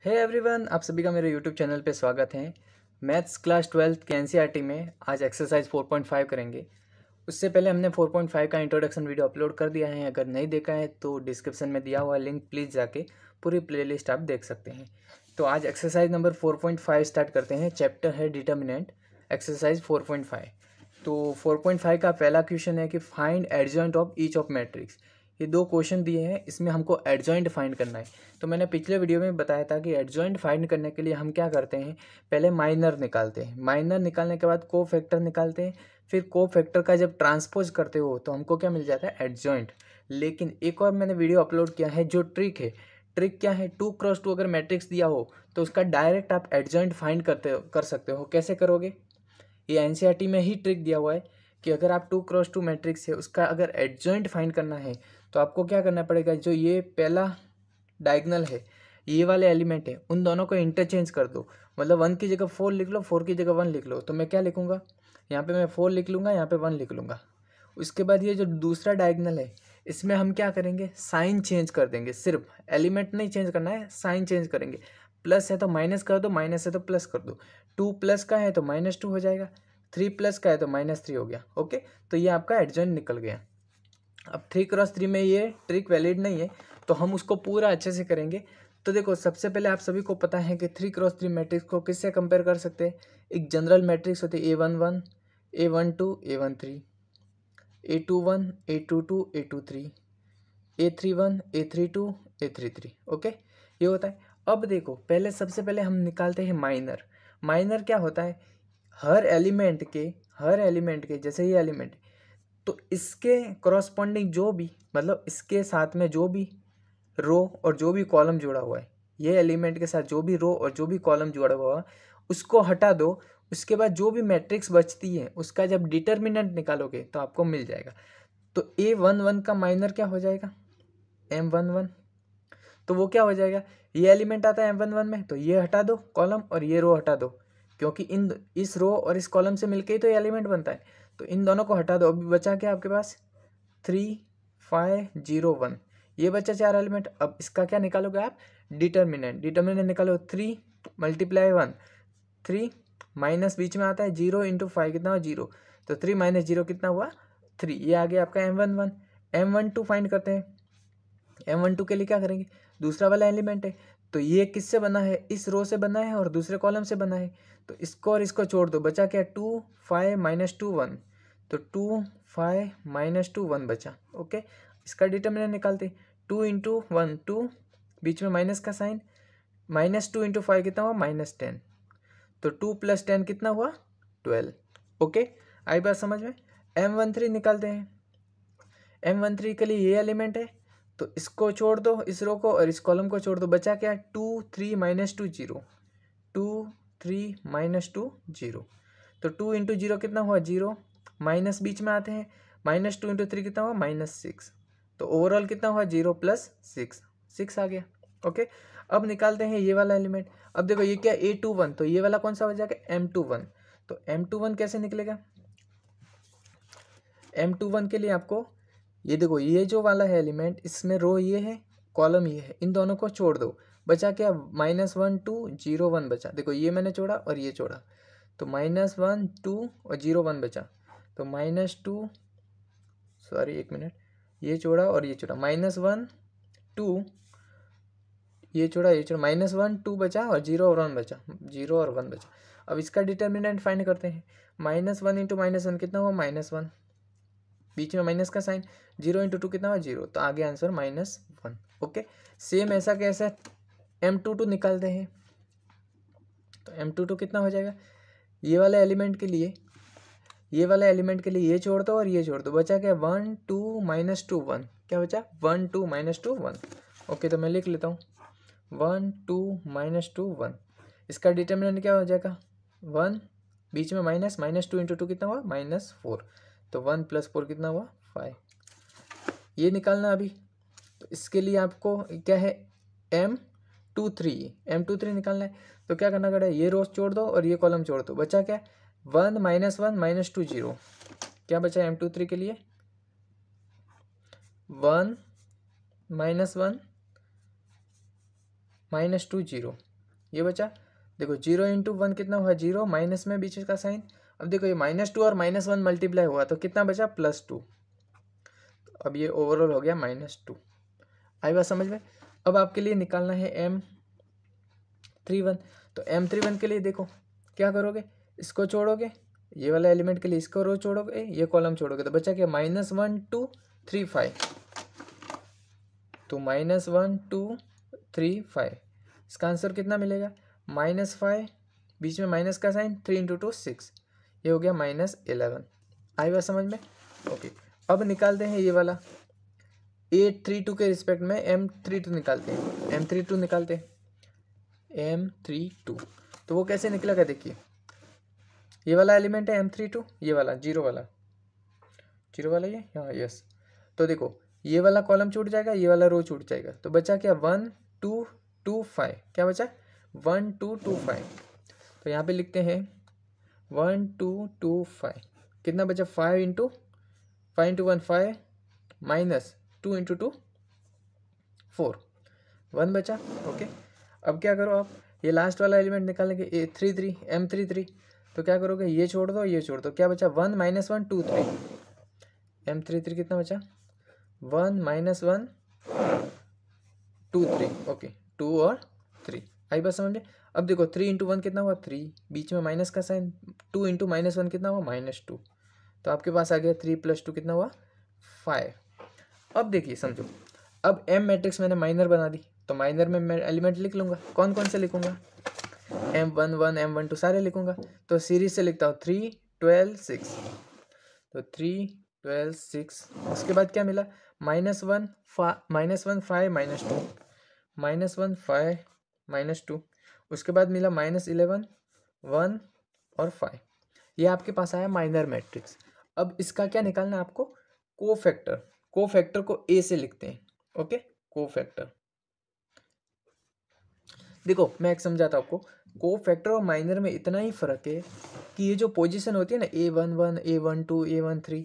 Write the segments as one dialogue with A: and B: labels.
A: Hey everyone, आप सभी का मेरे यूट्यूब चैनल पे स्वागत है। मैथ्स क्लास 12 के एनसीईआरटी में आज एक्सरसाइज 4.5 करेंगे। उससे पहले हमने 4.5 का इंट्रोडक्शन वीडियो अपलोड कर दिया है। अगर नहीं देखा है तो डिस्क्रिप्शन में दिया हुआ लिंक प्लीज़ जाके पूरी प्लेलिस्ट आप देख सकते हैं। तो आज एक्सरसाइज नंबर 4.5 स्टार्ट करते हैं। चैप्टर है डिटर्मिनेंट, एक्सरसाइज 4.5। तो 4.5 का पहला क्वेश्चन है कि find adjoint of each of matrix. ये दो क्वेश्चन दिए हैं, इसमें हमको एडजॉइंट फाइंड करना है। तो मैंने पिछले वीडियो में बताया था कि एडजॉइंट फाइंड करने के लिए हम क्या करते हैं, पहले माइनर निकालते हैं। माइनर निकालने के बाद को फैक्टर निकालते हैं। फिर को फैक्टर का जब ट्रांसपोज करते हो तो हमको क्या मिल जाता है, एडजॉइंट। लेकिन एक और मैंने वीडियो अपलोड किया है जो ट्रिक है। ट्रिक क्या है, 2x2 अगर मैट्रिक्स दिया हो तो उसका डायरेक्ट आप एडजॉइंट फाइंड कर सकते हो। कैसे करोगे, ये एनसीईआरटी में ही ट्रिक दिया हुआ है कि अगर आप 2x2 मैट्रिक्स है उसका अगर एडजॉइंट फाइंड करना है तो आपको क्या करना पड़ेगा, जो ये पहला डायगोनल है, ये वाले एलिमेंट है, उन दोनों को इंटरचेंज कर दो। मतलब 1 की जगह 4 लिख लो, 4 की जगह 1 लिख लो। तो मैं क्या लिखूंगा, यहाँ पे मैं 4 लिख लूँगा, यहाँ पे 1 लिख लूँगा। उसके बाद ये जो दूसरा डायगोनल है इसमें हम क्या करेंगे, साइन चेंज कर देंगे। सिर्फ एलिमेंट नहीं चेंज करना है, साइन चेंज करेंगे। प्लस है तो माइनस कर दो, माइनस है तो प्लस कर दो। 2 प्लस का है तो -2 हो जाएगा, 3 प्लस का है तो -3 हो गया। ओके, तो ये आपका एडजॉइंट निकल गया। अब 3x3 में ये ट्रिक वैलिड नहीं है तो हम उसको पूरा अच्छे से करेंगे। तो देखो, सबसे पहले आप सभी को पता है कि 3x3 मैट्रिक्स को किससे कंपेयर कर सकते हैं। एक जनरल मैट्रिक्स होती है A11, A12, A13, A21, A22, A23, A31, A32, A33। Okay, ये होता है। अब देखो, पहले सबसे पहले हम निकालते हैं माइनर। माइनर क्या होता है, हर एलिमेंट के जैसे ये एलिमेंट, तो इसके करॉस्पॉन्डिंग जो भी, मतलब इसके साथ में जो भी रो और जो भी कॉलम जुड़ा हुआ है, ये एलिमेंट के साथ जो भी रो और जो भी कॉलम जुड़ा हुआ है उसको हटा दो। उसके बाद जो भी मैट्रिक्स बचती है उसका जब डिटर्मिनेंट निकालोगे तो आपको मिल जाएगा। तो A11 का माइनर क्या हो जाएगा, M11। तो वो क्या हो जाएगा, ये एलिमेंट आता है M11 में, तो ये हटा दो कॉलम और ये रो हटा दो, क्योंकि इस रो और इस कॉलम से मिलके ही तो एलिमेंट बनता है। तो इन दोनों को हटा दो। अभी बचा क्या आपके पास, 3, 5, 0, 1, ये बचा 4 एलिमेंट। अब इसका क्या निकालोगे आप, डिटर्मिनेंट। डिटर्मिनेंट निकालो, 3 × 1, 3 माइनस बीच में आता है 0 × 5 कितना हुआ, 0। तो 3 - 0 कितना हुआ, 3। ये आ गया आपका M11। M12 फाइंड करते हैं। M12 के लिए क्या करेंगे, दूसरा वाला एलिमेंट है, तो ये किससे बना है, इस रो से बना है और दूसरे कॉलम से बना है। तो इसको और इसको छोड़ दो, बचा क्या, 2, 5 - 2, 1। तो 2, 5 - 2, 1 बचा। ओके, इसका डिटर्मिनेंट निकालते, 2 × 1 2, बीच में माइनस का साइन, -2 × 5 कितना हुआ, -10। तो 2 + 10 कितना हुआ, 12। ओके, आई बात समझ में। M13 निकालते हैं। M13 के लिए ये एलिमेंट है, तो इसको छोड़ दो, इस रो को और इस कॉलम को छोड़ दो, बचा क्या, 2, 3 - 2 0, 2, 3 - 2 0। तो 2 × 0 कितना हुआ, 0, माइनस बीच में आते हैं, -2 × 3 कितना हुआ, -6। तो ओवरऑल कितना हुआ, 0 + 6, 6 आ गया। ओके, अब निकालते हैं ये वाला एलिमेंट। अब देखो ये क्या, A21, तो ये वाला कौन सा हो जाएगा, M21। तो M21 कैसे निकलेगा, M21 के लिए आपको ये देखो, ये जो वाला है एलिमेंट, इसमें रो ये है, कॉलम ये है, इन दोनों को छोड़ दो, बचा क्या, -1 2 0 1 बचा। देखो ये मैंने छोड़ा और ये छोड़ा, तो -1 2 और 0 1 बचा। तो -2, सॉरी एक मिनट, ये छोड़ा और ये छोड़ा, -1 2, ये छोड़ा ये छोड़ा, -1 2 बचा और 0 और 1 बचा, 0 और 1 बचा। अब इसका डिटर्मिनेंट फाइंड करते हैं। -1 × -1 कितना हुआ, -1, बीच में माइनस का साइन, 0 × 2 कितना हुआ, 0। तो आगे आंसर -1। ओके, सेम ऐसा कैसा M22 निकालते हैं। तो M22 कितना हो जाएगा, ये वाले एलिमेंट के लिए, ये छोड़ दो और ये छोड़ दो, बचा क्या, 1 2 -2 1, क्या बचा, 1 2 -2 1। ओके, तो मैं लिख लेता हूँ, 1 2 -2 1। इसका डिटर्मिनेंट क्या हो जाएगा, 1, बीच में माइनस, -2 × 2 कितना हुआ, -4। तो 1 + 4 कितना हुआ, 5। ये निकालना अभी। तो इसके लिए आपको क्या है, M23 निकालना है। तो क्या करना पड़ेगा, ये रोज छोड़ दो और ये कॉलम छोड़ दो, बचा क्या, 1 - 1 - 2 0। क्या बचा M23 के लिए, 1 - 1 - 2 0। ये बचा। देखो 0 × 1 कितना हुआ 0, माइनस में बीच का साइन। अब देखो ये -2 और -1 मल्टीप्लाई हुआ तो कितना बचा +2। अब ये ओवरऑल हो गया -2। आई बात समझ में। अब आपके लिए निकालना है M31। तो M31 के लिए देखो क्या करोगे, इसको छोड़ोगे, ये वाला एलिमेंट के लिए इसको रो छोड़ोगे, ये कॉलम छोड़ोगे, तो बचा क्या -1 2 3 5। तो -1 2 3 5, इसका आंसर कितना मिलेगा -5, बीच में माइनस का साइन, 3 × 2 6, ये हो गया -11। आई बात समझ में। ओके, अब निकालते हैं ये वाला 832 के रिस्पेक्ट में M32 निकालते हैं। M32 निकालते हैं, M32 तो वो कैसे निकलेगा देखिए। ये वाला एलिमेंट है M32, ये वाला जीरो वाला ये हाँ यस। तो देखो ये वाला कॉलम छूट जाएगा, ये वाला रो छूट जाएगा, तो बचा क्या 1 2 2 5, क्या बचा 1 2 2 5। तो यहाँ पे लिखते हैं 1 2 2 5, कितना बचा 5 × 1 5 माइनस 2 × 2 4, 1 बचा। ओके, अब क्या करो आप, ये लास्ट वाला एलिमेंट निकालने के A33 M33, तो क्या करोगे ये छोड़ दो ये छोड़ दो, क्या बचा 1 -1 2 3। M33 कितना बचा 1 -1 2 3। ओके 2 और 3, आई बात समझ में। अब देखो 3 × 1 कितना हुआ 3, बीच में माइनस का साइन, 2 × -1 कितना हुआ -2, तो आपके पास आ गया 3 + 2 कितना हुआ 5। अब देखिए समझो, अब M मैट्रिक्स मैंने माइनर बना दी, तो माइनर में मैं एलिमेंट लिख लूँगा। कौन कौन से लिखूँगा, M11 M12 सारे लिखूँगा। तो सीरीज से लिखता हूँ 3 12 6, तो 3 12 6। उसके बाद क्या मिला -1 5 -2, -1 5 -2। उसके बाद मिला -11 1 और 5। ये आपके पास आया माइनर मैट्रिक्स। अब इसका क्या निकालना है आपको, कोफैक्टर। कोफैक्टर को A से लिखते हैं। ओके, कोफैक्टर देखो मैं एक समझाता हूँ आपको। कोफैक्टर और माइनर में इतना ही फर्क है कि ये जो पोजीशन होती है ना A11 A12 A13,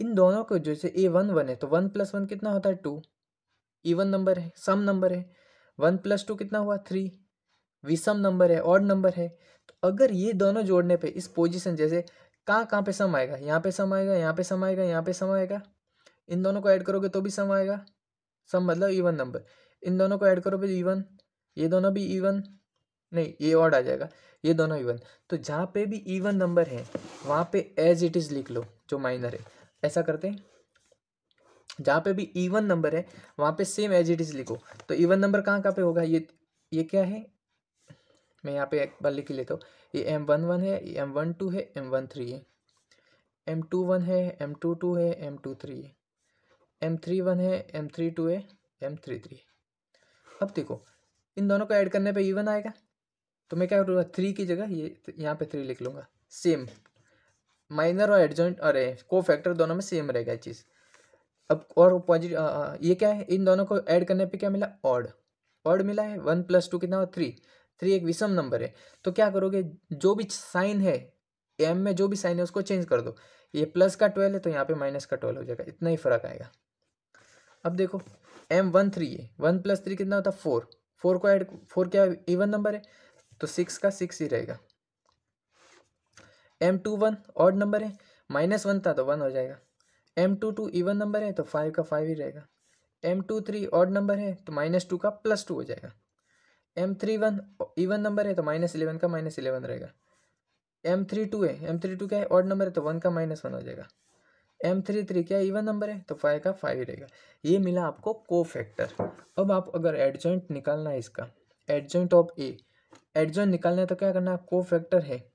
A: इन दोनों को जैसे A11 है तो 1 + 1 कितना होता है 2, इवन नंबर है, सम नंबर है। 1 + 2 कितना हुआ 3, विषम नंबर है, ऑड नंबर है। तो अगर ये दोनों जोड़ने पे इस पोजीशन जैसे कहाँ पे सम आएगा, यहाँ पे सम आएगा, यहाँ पे सम आएगा, यहाँ पे सम आएगा। इन दोनों को ऐड करोगे तो भी सम आएगा, सम मतलब इवन नंबर। इन दोनों को ऐड करोगे इवन, ये दोनों भी इवन, नहीं ये ऑड आ जाएगा, ये दोनों इवन। तो जहाँ पे भी इवन नंबर है वहाँ पे एज इट इज़ लिख लो जो माइनर है। ऐसा करते हैं, जहाँ पे भी इवन नंबर है वहाँ पे सेम एज इट इज़ लिखो। तो इवन नंबर कहाँ पे होगा, ये क्या है, मैं यहाँ पे एक बार लिख लेता हूँ। ये M11 है, ये M12 है, M13 है, M21 है, M22 है, M23 है, M31 है, M32 है, M33 है। अब देखो इन दोनों को ऐड करने पे इवन आएगा, तो मैं क्या करूँगा 3 की जगह ये यहाँ पे 3 लिख लूँगा। सेम माइनर और एडजॉइंट, अरे कोफैक्टर दोनों में सेम रहेगा ये चीज़। अब और पॉजिटिव ये क्या है, इन दोनों को ऐड करने पे क्या मिला ऑड, ऑड मिला है। 1 + 2 कितना हुआ 3, 3 एक विषम नंबर है। तो क्या करोगे, जो भी साइन है M में जो भी साइन है उसको चेंज कर दो। ये प्लस का 12 है तो यहाँ पे माइनस का 12 हो जाएगा, इतना ही फर्क आएगा। अब देखो M13 है, 1 + 3 कितना होता 4, 4 को ऐड, 4 क्या इवन नंबर है तो 6 का 6 ही रहेगा। M21 ऑड नंबर है, -1 था तो 1 हो जाएगा। M22 इवन नंबर है तो 5 का 5 ही रहेगा। M23 ऑड नंबर है तो -2 का +2 हो जाएगा। M31 इवन नंबर है तो -11 का -11 रहेगा। M32 है, M32 क्या है ऑड नंबर है तो 1 का -1 हो जाएगा। M33 क्या इवन नंबर है तो 5 का 5 ही रहेगा। ये मिला आपको कोफैक्टर। अब आप अगर एडजॉइंट निकालना है इसका, एडजॉइंट ऑफ A, एडजॉइंट निकालना है तो क्या करना है, कोफैक्टर है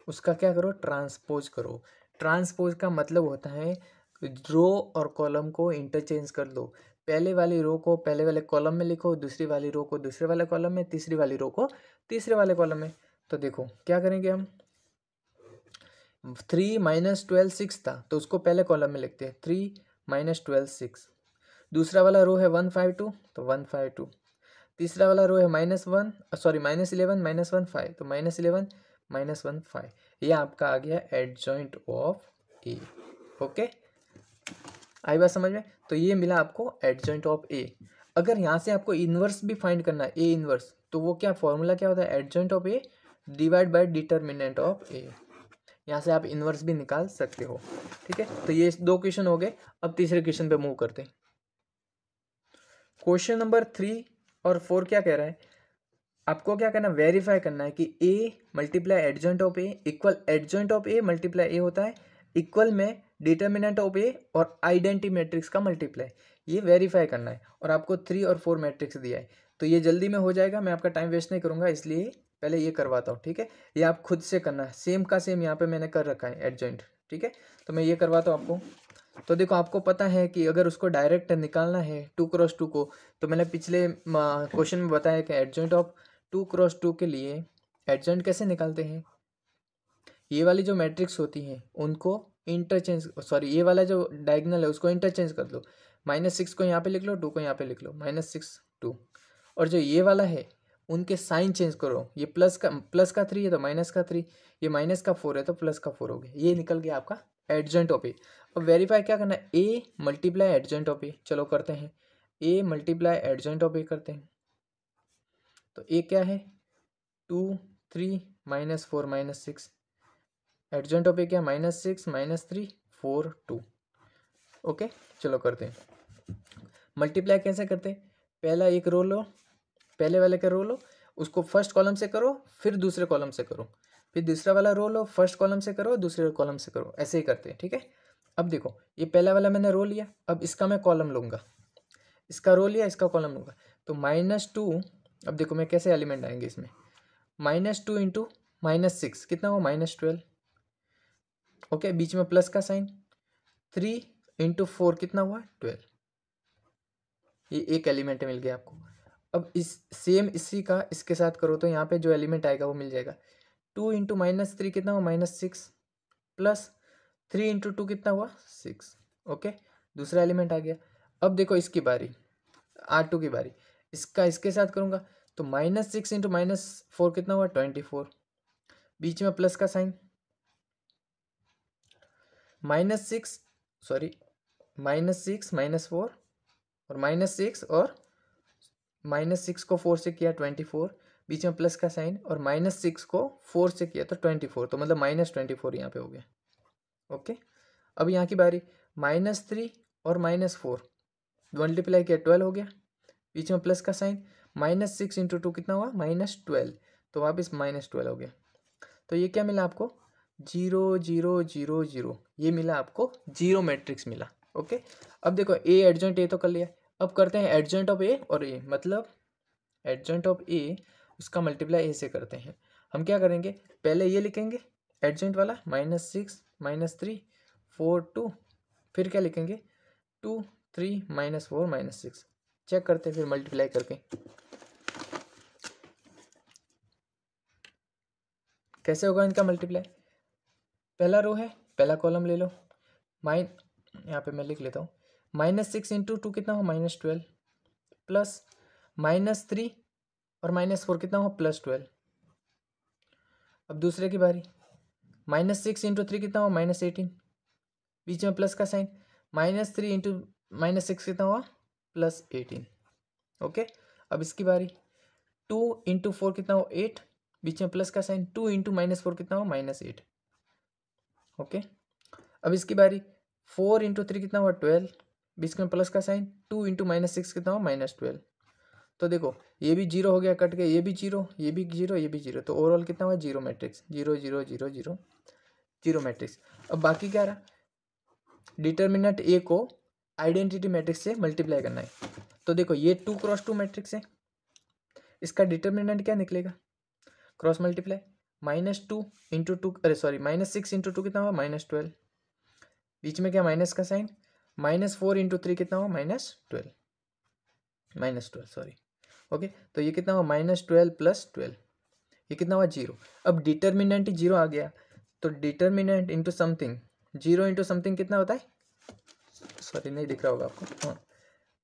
A: उसका क्या करो ट्रांसपोज करो। ट्रांसपोज का मतलब होता है रो और कॉलम को इंटरचेंज कर दो। पहले वाली रो को पहले वाले कॉलम में लिखो, दूसरी वाली रो को दूसरे वाले कॉलम में, तीसरी वाली रो को तीसरे वाले कॉलम में। तो देखो क्या करेंगे हम, 3 - 12 6 था तो उसको पहले कॉलम में लिखते हैं 3 - 12 6। दूसरा वाला रो है 152 तो 152। तीसरा वाला रो है -11 -1 5 तो -11 -1 5। ये आपका आ गया एडजॉइंट ऑफ ए। ओके, आई बात समझ में। तो ये मिला आपको एडजॉइंट ऑफ ए। अगर यहाँ से आपको इन्वर्स भी फाइंड करना है, ए इन्वर्स, तो वो क्या फॉर्मूला क्या होता है, adjoint of a divide by determinant of a. यहाँ से आप इन्वर्स भी निकाल सकते हो। ठीक है, तो ये 2 क्वेश्चन हो गए। अब तीसरे क्वेश्चन पे मूव करते हैं। क्वेश्चन नंबर 3 और 4 क्या कह रहा है, आपको क्या करना, वेरीफाई करना है कि a multiply adjoint of a equal adjoint of a multiply a होता है इक्वल में डिटर्मिनेंट ऑफ ए और आइडेंटिटी मैट्रिक्स का मल्टीप्लाई, ये वेरीफाई करना है। और आपको 3 और 4 मैट्रिक्स दिया है, तो ये जल्दी में हो जाएगा, मैं आपका टाइम वेस्ट नहीं करूँगा, इसलिए पहले ये करवाता हूँ। ठीक है, ये आप खुद से करना है, सेम का सेम यहाँ पे मैंने कर रखा है एडजॉइंट। ठीक है, तो मैं ये करवाता हूँ आपको। तो देखो, आपको पता है कि अगर उसको डायरेक्ट निकालना है 2 क्रॉस 2 को, तो मैंने पिछले क्वेश्चन में बताया कि एडजॉइंट ऑफ 2 क्रॉस 2 के लिए एडजॉइंट कैसे निकालते हैं, ये वाली जो मैट्रिक्स होती हैं उनको इंटरचेंज, सॉरी ये वाला जो डायगोनल है उसको इंटरचेंज कर लो। -6 को यहाँ पे लिख लो, 2 को यहाँ पे लिख लो, -6 2। और जो ये वाला है उनके साइन चेंज करो, ये प्लस का 3 है तो माइनस का 3, ये माइनस का 4 है तो प्लस का 4 हो गया। ये निकल गया आपका एडजॉइंट ऑफ ए। अब वेरीफाई क्या करना है, ए मल्टीप्लाई एडजॉइंट ऑफ ए। चलो करते हैं, ए मल्टीप्लाई एडजॉइंट ऑफ ए करते हैं। तो ए क्या है, 2 3 -4 -6, एडजॉइंट ऑफ ए क्या, -6 -3 4 2। ओके, चलो करते हैं। मल्टीप्लाई कैसे करते हैं, पहला एक रो लो, पहले वाले का रो लो, उसको फर्स्ट कॉलम से करो, फिर दूसरे कॉलम से करो, फिर दूसरा वाला रो लो, फर्स्ट कॉलम से करो, दूसरे कॉलम से करो, ऐसे ही करते हैं। ठीक है, अब देखो ये पहला वाला मैंने रो लिया, अब इसका मैं कॉलम लूँगा, इसका रो लिया, इसका कॉलम लूँगा, तो -2। अब देखो मैं कैसे एलिमेंट आएंगे इसमें, -2 इंटू -6 कितना हुआ, -12। ओके, बीच में प्लस का साइन, 3 इंटू 4 कितना हुआ, 12। ये एक एलिमेंट मिल गया आपको। अब इस सेम इसी का इसके साथ करो तो यहाँ पे जो एलिमेंट आएगा वो मिल जाएगा। 2 इंटू -3 कितना हुआ, -6 प्लस 3 इंटू 2 कितना हुआ, 6। ओके, दूसरा एलिमेंट आ गया। अब देखो इसकी बारी, R2 की बारी, इसका इसके साथ करूँगा तो -6 इंटू -4 कितना हुआ, 24, बीच में प्लस का साइन, -6 सॉरी -6 -4 और -6 और -6 को 4 से किया 24, बीच में प्लस का साइन, और -6 को 4 से किया तो 24, तो मतलब -24 यहाँ पे हो गया। ओके, अब यहाँ की बारी, -3 और -4 मल्टीप्लाई किया 12 हो गया, बीच में प्लस का साइन, -6 इंटू 2 कितना हुआ, -12, तो वापस -12 हो गया। तो ये क्या मिला आपको, 0 0 0 0, ये मिला आपको, 0 मैट्रिक्स मिला। ओके, अब देखो ए एडजॉइंट ए तो कर लिया, अब करते हैं एडजॉइंट ऑफ ए और ए, मतलब एडजॉइंट ऑफ ए उसका मल्टीप्लाई ए से करते हैं। हम क्या करेंगे, पहले ये लिखेंगे एडजॉइंट वाला, -6 -3 4 2, फिर क्या लिखेंगे, 2 3 -4 -6, चेक करते हैं फिर मल्टीप्लाई करके कैसे होगा इनका मल्टीप्लाई। पहला रो है, पहला कॉलम ले लो, यहाँ पे मैं लिख लेता हूँ, -6 इंटू 2 कितना हुआ, -12 प्लस -3 और -4 कितना हुआ, +12। अब दूसरे की बारी, -6 इंटू 3 कितना हुआ, -18, बीच में प्लस का साइन, -3 इंटू -6 कितना हुआ, +18। ओके, अब इसकी बारी, 2 इंटू 4 कितना हुआ, 8, बीच में प्लस का साइन, 2 इंटू -4 कितना हुआ, -8। ओके, अब इसकी बारी, 4 इंटू 3 कितना हुआ, 12, बीच में प्लस का साइन, 2 इंटू -6 कितना हुआ, -12। तो देखो ये भी 0 हो गया, कट गया, ये भी 0, ये भी 0, ये भी 0, तो ओवरऑल कितना हुआ, 0 मैट्रिक्स, 0 0 0 0 0 मैट्रिक्स। अब बाकी क्या रहा, डिटर्मिनेंट ए को आइडेंटिटी मैट्रिक्स से मल्टीप्लाई करना है। तो देखो ये 2 क्रॉस 2 मैट्रिक्स है, इसका डिटर्मिनेंट क्या निकलेगा, क्रॉस मल्टीप्लाई, -2 इंटू 2, अरे सॉरी -6 इंटू 2 कितना हुआ, -12, बीच में क्या माइनस का साइन, -4 इंटू 3 कितना हुआ, -12 सॉरी। ओके, तो ये कितना हुआ, -12 + 12, ये कितना हुआ, 0। अब डिटर्मिनेंट 0 आ गया, तो determinant into something, 0 into something कितना होता है, सॉरी नहीं दिख रहा होगा आपको, हाँ,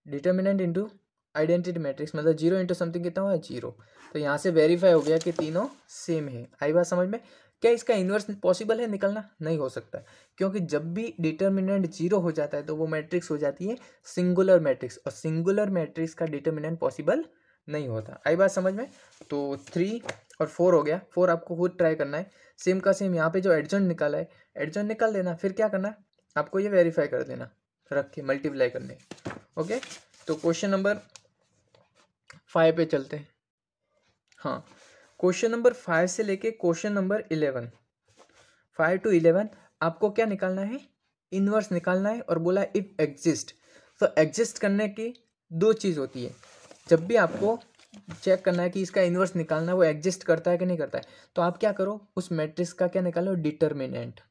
A: डिटर्मिनेंट इंटू आइडेंटिटी मैट्रिक्स, मतलब 0 इंटू समथिंग कितना हुआ, 0। तो यहाँ से वेरीफाई हो गया कि तीनों सेम है। आई बात समझ में, क्या इसका इन्वर्स पॉसिबल है निकलना? नहीं हो सकता, क्योंकि जब भी डिटर्मिनेंट जीरो हो जाता है तो वो मैट्रिक्स हो जाती है सिंगुलर मैट्रिक्स, और सिंगुलर मैट्रिक्स का डिटर्मिनेंट पॉसिबल नहीं होता। आई बात समझ में? तो 3 और 4 हो गया। 4 आपको खुद ट्राई करना है। सेम का सेम यहाँ पे जो एडजॉइंट निकाला है, एडजॉइंट निकाल देना। फिर क्या करना है, आपको ये वेरीफाई कर देना, रख के मल्टीप्लाई करने। ओके, तो क्वेश्चन नंबर 5 पे चलते हैं। हाँ, क्वेश्चन नंबर 5 से लेके क्वेश्चन नंबर 11, 5 to 11 आपको क्या निकालना है? इन्वर्स निकालना है। और बोला इफ एग्जिस्ट, तो एग्जिस्ट करने की दो चीज़ होती है। जब भी आपको चेक करना है कि इसका इन्वर्स निकालना है, वो एग्जिस्ट करता है कि नहीं करता है, तो आप क्या करो, उस मैट्रिक्स का क्या निकालो, डिटर्मिनेंट।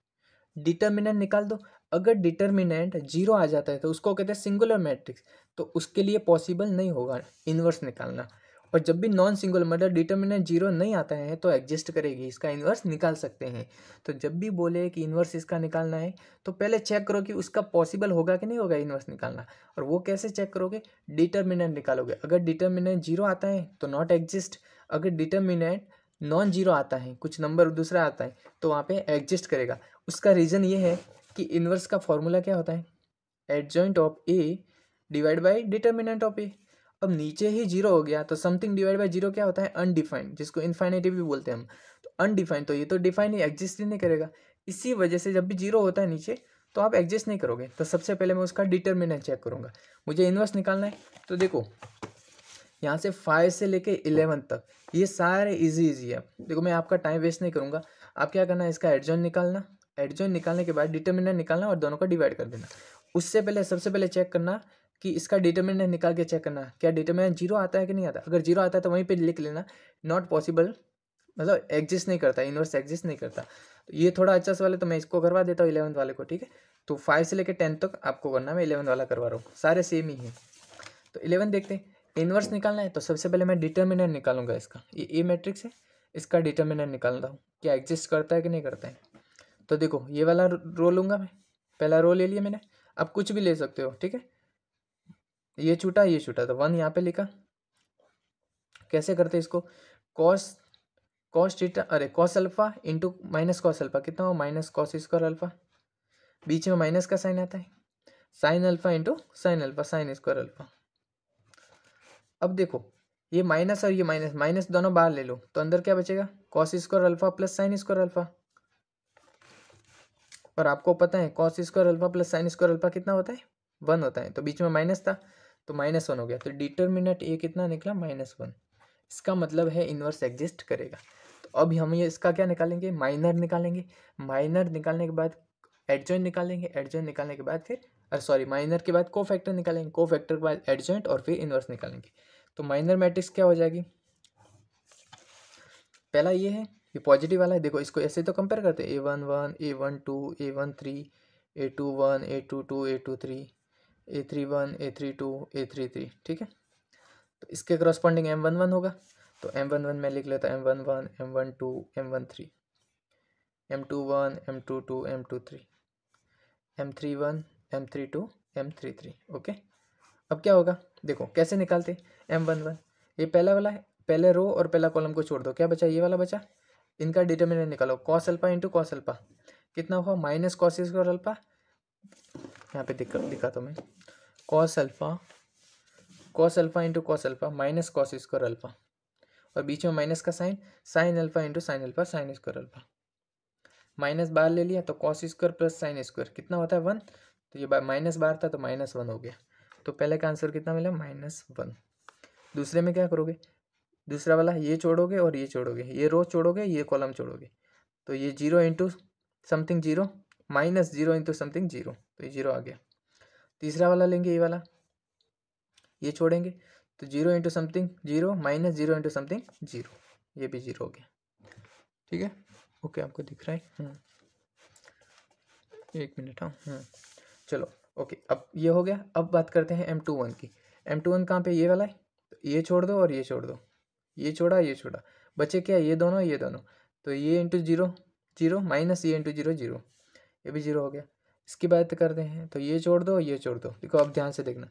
A: डिटर्मिनेंट निकाल दो। अगर डिटर्मिनेंट जीरो आ जाता है तो उसको कहते हैं सिंगुलर मैट्रिक्स, तो उसके लिए पॉसिबल नहीं होगा इन्वर्स निकालना। और जब भी नॉन सिंगुलर मतलब डिटर्मिनेंट जीरो नहीं आता है तो एग्जिस्ट करेगी, इसका इन्वर्स निकाल सकते हैं। तो जब भी बोले कि इन्वर्स इसका निकालना है तो पहले चेक करो कि उसका पॉसिबल होगा कि नहीं होगा इन्वर्स निकालना। और वो कैसे चेक करोगे, डिटर्मिनेंट निकालोगे। अगर डिटर्मिनेंट जीरो आता है तो नॉट एग्जिस्ट, अगर डिटर्मिनेंट नॉन जीरो आता है, कुछ नंबर दूसरा आता है, तो वहाँ पे एग्जिस्ट करेगा। उसका रीज़न ये है कि इन्वर्स का फॉर्मूला क्या होता है, adjoint of a divide by determinant of a. अब नीचे ही जीरो हो गया तो समथिंग डिवाइड बाई जीरो क्या होता है, अनडिफाइंड, जिसको इन्फाइनिटी भी बोलते हैं हम। तो अनडिफाइंड, तो ये तो डिफाइन ही, एग्जिस्ट ही नहीं करेगा। इसी वजह से जब भी जीरो होता है नीचे तो आप एग्जिस्ट नहीं करोगे। तो सबसे पहले मैं उसका डिटर्मिनेंट चेक करूँगा, मुझे इन्वर्स निकालना है। तो देखो यहाँ से 5 से लेके 11 तक ये सारे इजी है। देखो मैं आपका टाइम वेस्ट नहीं करूँगा। आप क्या करना है, इसका एडजॉइंट निकालना, एडजॉइंट निकालने के बाद डिटर्मिनेंट निकालना और दोनों को डिवाइड कर देना। उससे पहले सबसे पहले चेक करना कि इसका डिटर्मिनेंट निकाल के चेक करना क्या डिटर्मिनेंट जीरो आता है कि नहीं आता। अगर जीरो आता है तो वहीं पे लिख लेना नॉट पॉसिबल, मतलब एग्जिस्ट नहीं करता, इन्वर्स एग्जिस्ट नहीं करता। तो ये थोड़ा अच्छा सवाल है तो मैं इसको करवा देता हूँ 11th वाले को, ठीक है। तो 5 से लेकर 10 तक आपको करना, मैं 11th वाला करवा रहा हूँ, सारे सेम ही है। तो 11 देखते हैं, इन्वर्स निकालना है तो सबसे पहले मैं डिटर्मिनेंट निकालूंगा इसका। ये ए मैट्रिक्स है, इसका डिटर्मिनेंट निकालता हूँ, क्या एग्जिस्ट करता है कि नहीं करता है। तो देखो ये वाला रो लूँगा मैं, पहला रो ले लिया मैंने। अब कुछ भी ले सकते हो, ठीक है। ये छूटा तो 1 यहाँ पे लिखा। कैसे करते इसको, कॉस कॉस थीटा, अरे cos alpha into minus cos alpha, कितना हो, माइनस कॉस स्क्वायर अल्फा, बीच में माइनस का साइन आता है, sine alpha into sine alpha, sine square alpha. अब देखो ये माइनस और ये माइनस, माइनस दोनों बाहर ले लो तो अंदर क्या बचेगा, cos square alpha plus sine square alpha. और आपको पता है cos square alpha plus sine square alpha कितना होता है, 1 होता है। तो बीच में माइनस था तो -1 हो गया। तो डिटर्मिनेंट ए कितना निकला, -1। इसका मतलब है इन्वर्स एग्जिस्ट करेगा। तो अब हम ये इसका क्या निकालेंगे, माइनर निकालेंगे। माइनर निकालने के बाद एडजॉइंट निकालेंगे, एडजॉइंट निकालने के बाद फिर सॉरी माइनर के बाद कोफैक्टर निकालेंगे, कोफैक्टर के बाद एडजॉइंट और फिर इन्वर्स निकालेंगे। तो माइनर मैट्रिक्स क्या हो जाएगी, पहला ये है, ये पॉजिटिव वाला है। देखो इसको ऐसे तो कंपेयर करते हैं, A11 A12 A13 A21 A22 A23 A31 A32 A33, ठीक है। तो इसके करस्पॉन्डिंग M11 होगा। तो M11 में लिख लेता M11 M12 M13 M21 M22 M23 M31 M32 M33, okay. अब क्या होगा, देखो कैसे निकालते, M11 ये पहला वाला है, पहले रो और पहला कॉलम को छोड़ दो, क्या बचा, ये वाला बचा। इनका डिटर्मिनेंट निकालो, cos alpha into cos alpha कितना हुआ, माइनस कॉस स्क्वायर अल्फा, यहाँ पे दिखा तो मैं, cos alpha into cos alpha minus cos square alpha, और बीच में माइनस का sign, sine alpha into sine alpha, sine square alpha. Minus बाहर ले लिया तो cos square plus sine square कितना होता है, 1। तो ये माइनस बाहर था तो -1 हो गया। तो पहले का आंसर कितना मिला, -1। दूसरे में क्या करोगे, दूसरा वाला ये छोड़ोगे और ये छोड़ोगे, ये रो छोड़ोगे ये कॉलम छोड़ोगे, तो ये 0 इंटू समथिंग 0 -0 इंटू समथिंग 0, तो ये 0 आ गया। तीसरा वाला लेंगे, ये वाला, ये छोड़ेंगे तो 0 इंटू समथिंग 0 -0 इंटू समथिंग 0, ये भी 0 हो गया, ठीक है। ओके आपको दिख रहा है, 1 मिनट, हाँ, चलो ओके। अब ये हो गया। अब बात करते हैं M21 की। M21 कहाँ पे, ये वाला है, तो ये छोड़ दो और ये छोड़ दो, ये छोड़ा ये छोड़ा, बचे क्या, ये दोनों ये दोनों। तो ये इंटू 0 0 माइनस ये इंटू 0 0, ये भी 0 हो गया। इसकी बात करते हैं तो ये छोड़ दो ये छोड़ दो। देखो अब ध्यान से देखना,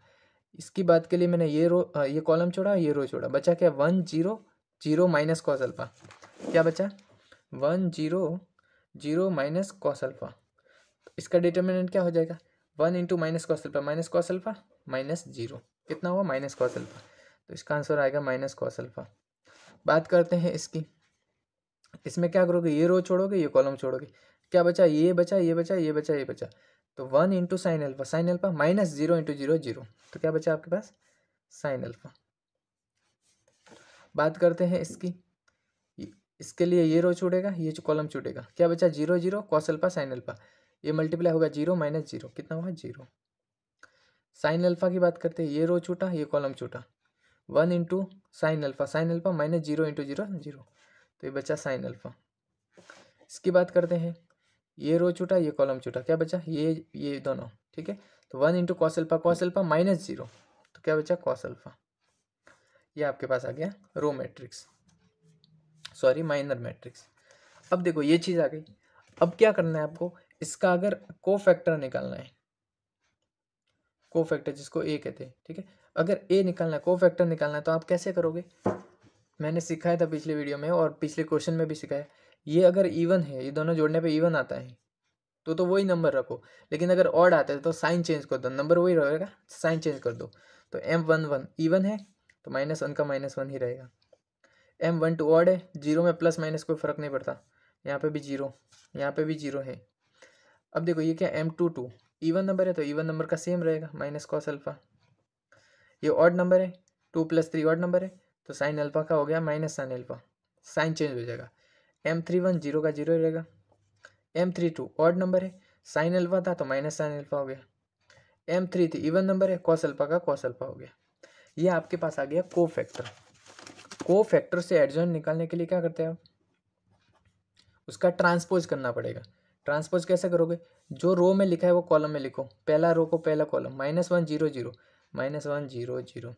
A: इसकी बात के लिए मैंने ये कॉलम छोड़ा ये रो छोड़ा, बचा क्या, 1 0 0 माइनस कॉस अल्फा, क्या बचा 1 0 0 माइनस कॉस अल्फा। इसका डिटर्मिनेंट क्या हो जाएगा, 1 into minus cos alpha minus 0 कितना हुआ माइनस कॉस अल्फा। तो इसका आंसर आएगा माइनस कॉस अल्फा। बात करते हैं इसकी, इसमें क्या करोगे, ये रो छोड़ोगे ये कॉलम छोड़ोगे, क्या बचा, ये बचा ये बचा ये बचा ये बचा। तो 1 into sine alpha minus 0 into 0 0। तो क्या बचा आपके पास, साइन अल्फा। बात करते हैं इसकी, इसके लिए ये रो छूटेगा ये कॉलम छूटेगा, क्या बचा 0 0 कॉस अल्फा साइन अल्फा, ये मल्टीप्लाई होगा 0 माइनस 0 कितना हुआ 0। साइन अल्फा की बात करते हैं, ये रो छूटा ये कॉलम छूटा, 1 into sine alpha minus 0 into 0 0। तो ये बचा साइन अल्फा। इसकी बात करते हैं, ये रो छूटा ये कॉलम छूटा, क्या बचा ये दोनों, ठीक है। तो 1 इंटू कॉस अल्फा माइनस 0, तो क्या बचा कॉस अल्फा। ये आपके पास आ गया row matrix, sorry minor matrix. अब देखो ये चीज़ आ गई। अब क्या करना है आपको, इसका अगर कोफैक्टर निकालना है, कोफैक्टर जिसको ए कहते हैं, ठीक है। अगर ए निकालना है, कोफैक्टर निकालना है, तो आप कैसे करोगे, मैंने सिखाया था पिछले वीडियो में और पिछले क्वेश्चन में भी सिखाया। ये अगर इवन है, ये दोनों जोड़ने पे इवन आता है तो वही नंबर रखो, लेकिन अगर ऑड आता है तो साइन चेंज कर दो, नंबर वही रहेगा साइन चेंज कर दो। तो M11 इवन है तो -1 का -1 ही रहेगा। M12 ऑड है, 0 में प्लस माइनस कोई फ़र्क नहीं पड़ता, यहाँ पे भी 0 यहाँ पे भी 0 है। अब देखो ये क्या M22 इवन नंबर है तो इवन नंबर का सेम रहेगा माइनस कॉस अल्फा। ये ऑड नंबर है, 2 + 3 ऑड नंबर है तो साइन अल्फा का हो गया minus sine alpha, sign change हो जाएगा। M31 0 का 0 रहेगा। M32 ऑड नंबर है, साइन अल्फा था तो माइनस साइन अल्फा हो गया। M33 इवन नंबर है, कॉस अल्फा का कॉस अल्फा हो गया। ये आपके पास आ गया कोफैक्टर। कोफैक्टर से एडजॉइंट निकालने के लिए क्या करते हैं आप, उसका ट्रांसपोज करना पड़ेगा। ट्रांसपोज कैसे करोगे, जो रो में लिखा है वो कॉलम में लिखो, पहला रो को पहला कॉलम -1 0 0 -1 0 0,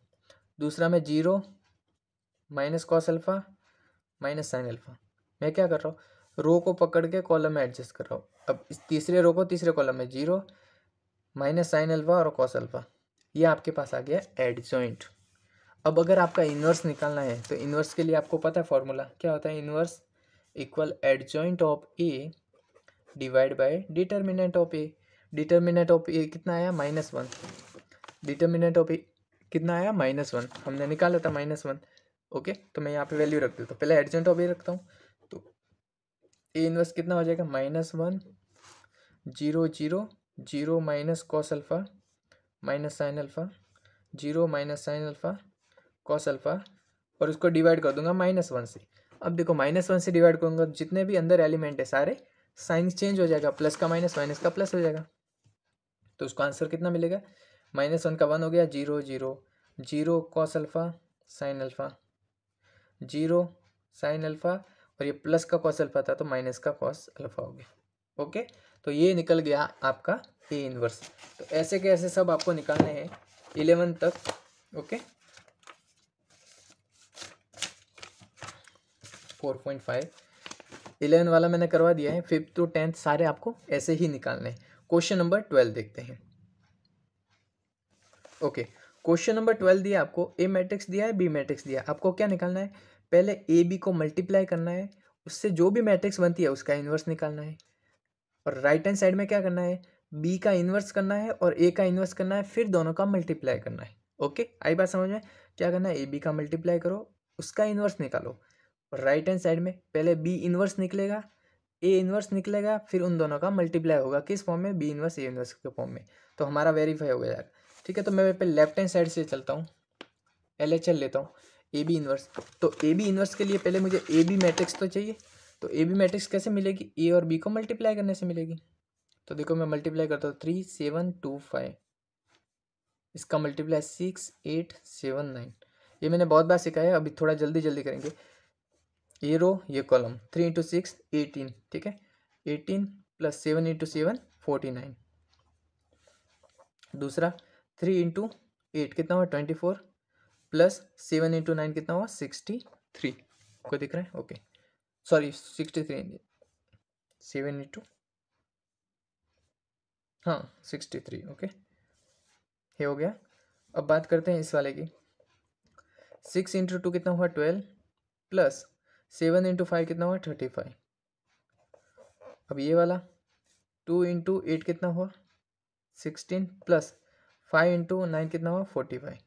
A: दूसरा में 0 minus cos alpha minus sine alpha. मैं क्या कर रहा हूँ, रो को पकड़ के कॉलम में एडजस्ट कर रहा हूँ। अब इस तीसरे रो को तीसरे कॉलम में 0 माइनस साइन अल्फा और कॉस अल्फा, ये आपके पास आ गया एडजॉइंट। अब अगर आपका इन्वर्स निकालना है तो इन्वर्स के लिए आपको पता है फॉर्मूला क्या होता है, inverse equal adjoint of a divide by determinant of a. Determinant of a कितना आया -1, डिटर्मिनेंट ऑफ ए कितना आया -1, हमने निकाला था -1। ओके, तो मैं यहाँ पे वैल्यू रख देता हूँ, पहले एडजॉइंट ऑफ ए रखता हूँ। तो ए इन्वर्स कितना हो जाएगा, -1 0 0 0 minus cos alpha minus sine alpha 0 minus sine alpha cos alpha, और उसको डिवाइड कर दूंगा -1 से। अब देखो -1 से डिवाइड करूंगा, जितने भी अंदर एलिमेंट है सारे साइन चेंज हो जाएगा, प्लस का माइनस माइनस का प्लस हो जाएगा। तो उसका आंसर कितना मिलेगा, -1 का 1 हो गया 0 0 0 cos alpha sine alpha 0 sine alpha, और ये प्लस का कॉस अल्फा था तो माइनस का कॉस अल्फा हो गया। ओके, तो ये निकल गया आपका ए इन्वर्स। तो ऐसे के ऐसे सब आपको निकालने हैं 11 तक। ओके, 4.5 11 वाला मैंने करवा दिया है, 5th to 10th सारे आपको ऐसे ही निकालने हैं। क्वेश्चन नंबर 12 देखते हैं। ओके, क्वेश्चन नंबर 12 दिया आपको, ए मैट्रिक्स दिया है बी मैट्रिक्स दिया है, आपको क्या निकालना है, पहले ए बी को मल्टीप्लाई करना है, उससे जो भी मैट्रिक्स बनती है उसका इन्वर्स निकालना है, और राइट हैंड साइड में क्या करना है, बी का इन्वर्स करना है और ए का इन्वर्स करना है, फिर दोनों का मल्टीप्लाई करना है। ओके, आई बात समझ में, क्या करना है, ए बी का मल्टीप्लाई करो, उसका इन्वर्स निकालो, और राइट हैंड साइड में पहले बी इन्वर्स निकलेगा, ए इन्वर्स निकलेगा, फिर उन दोनों का मल्टीप्लाई होगा, किस फॉर्म में, बी इन्वर्स ए इन्वर्स के फॉर्म में। तो हमारा वेरीफाई हो गया यार। ठीक है, तो मैं पहले लेफ्ट हैंड साइड से चलता हूँ, LHL लेता हूँ, ए बी इन्वर्स। तो ए बी इन्वर्स के लिए पहले मुझे ए बी मैट्रिक्स तो चाहिए, तो ए बी मैट्रिक्स कैसे मिलेगी, ए और बी को मल्टीप्लाई करने से मिलेगी। तो देखो मैं मल्टीप्लाई करता हूँ, 3 7 2 5, इसका मल्टीप्लाई 6 8 7 9। ये मैंने बहुत बार सिखाया है, अभी थोड़ा जल्दी जल्दी करेंगे। ये रो ये कॉलम, 3 × 6 18, ठीक है, 18 + 7 × 7 49। दूसरा 3 × 8 कितना हुआ 24, प्लस 7 × 9 कितना हुआ 63। को दिख रहा है, ओके, सॉरी 63, 7 × हाँ 63, ओके, ये हो गया। अब बात करते हैं इस वाले की, 6 × 2 कितना हुआ 12, प्लस 7 × 5 कितना हुआ 35। अब ये वाला 2 इंटू 8 कितना हुआ 16 प्लस 5 इंटू 9 कितना हुआ 45।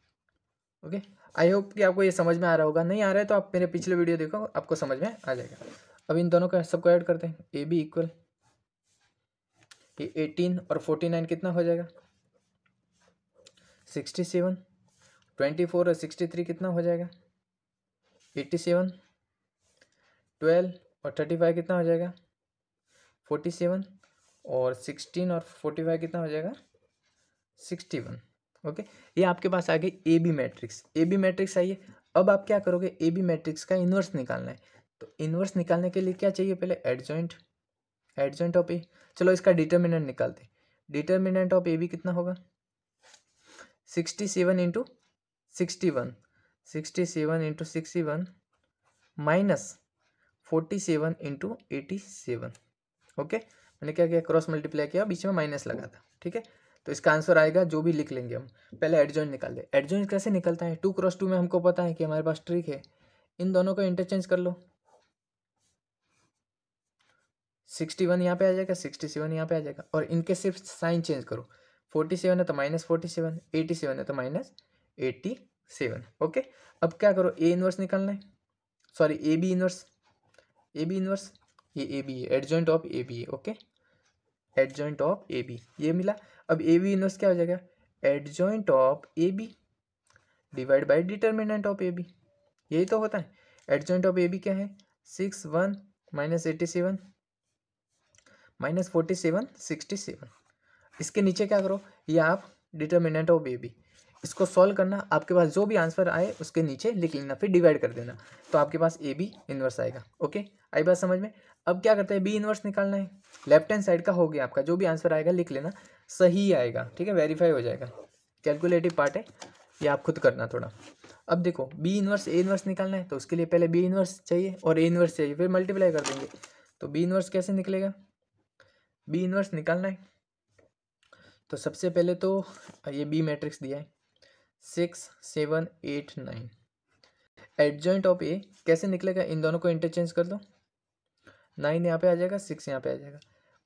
A: ओके, आई होप कि आपको ये समझ में आ रहा होगा। नहीं आ रहा है तो आप मेरे पिछले वीडियो देखो, आपको समझ में आ जाएगा। अब इन दोनों का सबको ऐड करते हैं। ए बी इक्वल ये 18 और 49 कितना हो जाएगा 67। 24 और 63 कितना हो जाएगा 87। 12 और 35 कितना हो जाएगा 47। और 16 और 45 कितना हो जाएगा 61। ओके, ये आपके पास आ गई a b matrix. A b matrix आई है। अब आप क्या करोगे, ए बी मैट्रिक्स का इन्वर्स निकालना है। तो इन्वर्स निकालने के लिए क्या चाहिए, पहले एडजॉइंट ऑफ ए। चलो इसका डिटर्मिनेंट निकालते हैं। डिटर्मिनेंट ऑफ ए बी कितना होगा 67 into 61। 67 into 61 minus 47 into 87। Okay, मैंने क्या किया, क्रॉस मल्टीप्लाई किया, बीच में माइनस लगा था। ठीक है, तो इसका आंसर आएगा जो भी लिख लेंगे हम। पहले एडजॉइंट निकाल दे। एडजॉइंट कैसे निकलता है, 2 क्रॉस 2 में हमको पता है कि हमारे पास ट्रिक है। इन दोनों को इंटरचेंज कर लो। 61 यहाँ पे आ जाएगा, 67 यहाँ पे आ जाएगा, और इनके सिर्फ साइन चेंज करो। 47 है तो माइनस 47, 87 है तो माइनस 87। ओके, अब क्या करो, ए इनवर्स निकालना है, सॉरी ए बी इनवर्स। ये ए बी है, एडजॉइंट ऑफ ए बी है। Okay, adjoint of a b ये मिला। अब ए बी इनवर्स क्या हो जाएगा, adjoint of a b divide by determinant of a b. यही तो होता है। एडजॉइंट ऑफ ए बी क्या है 61 माइनस 87 माइनस 47 67। इसके नीचे क्या करो, ये आप डिटर्मिनेंट ऑफ ए बी, इसको सॉल्व करना। आपके पास जो भी आंसर आए उसके नीचे लिख लेना, फिर डिवाइड कर देना, तो आपके पास ए बी इनवर्स आएगा। ओके, आई बात समझ में। अब क्या करते हैं, बी इनवर्स निकालना है। लेफ्ट हैंड साइड का हो गया आपका, जो भी आंसर आएगा लिख लेना, सही आएगा। ठीक है, वेरीफाई हो जाएगा। कैलकुलेटिव पार्ट है, ये आप खुद करना थोड़ा। अब देखो, बी इनवर्स ए इनवर्स निकालना है, तो उसके लिए पहले बी इनवर्स चाहिए और ए इनवर्स चाहिए, फिर मल्टीप्लाई कर देंगे। तो बी इनवर्स कैसे निकलेगा, बी इनवर्स निकालना है तो सबसे पहले तो ये बी मैट्रिक्स दिया है 6 7 8 9। एडजॉइंट ऑफ ए कैसे निकलेगा, इन दोनों को इंटरचेंज कर दो। 9 यहाँ पे आ जाएगा, 6 यहाँ पे आ जाएगा,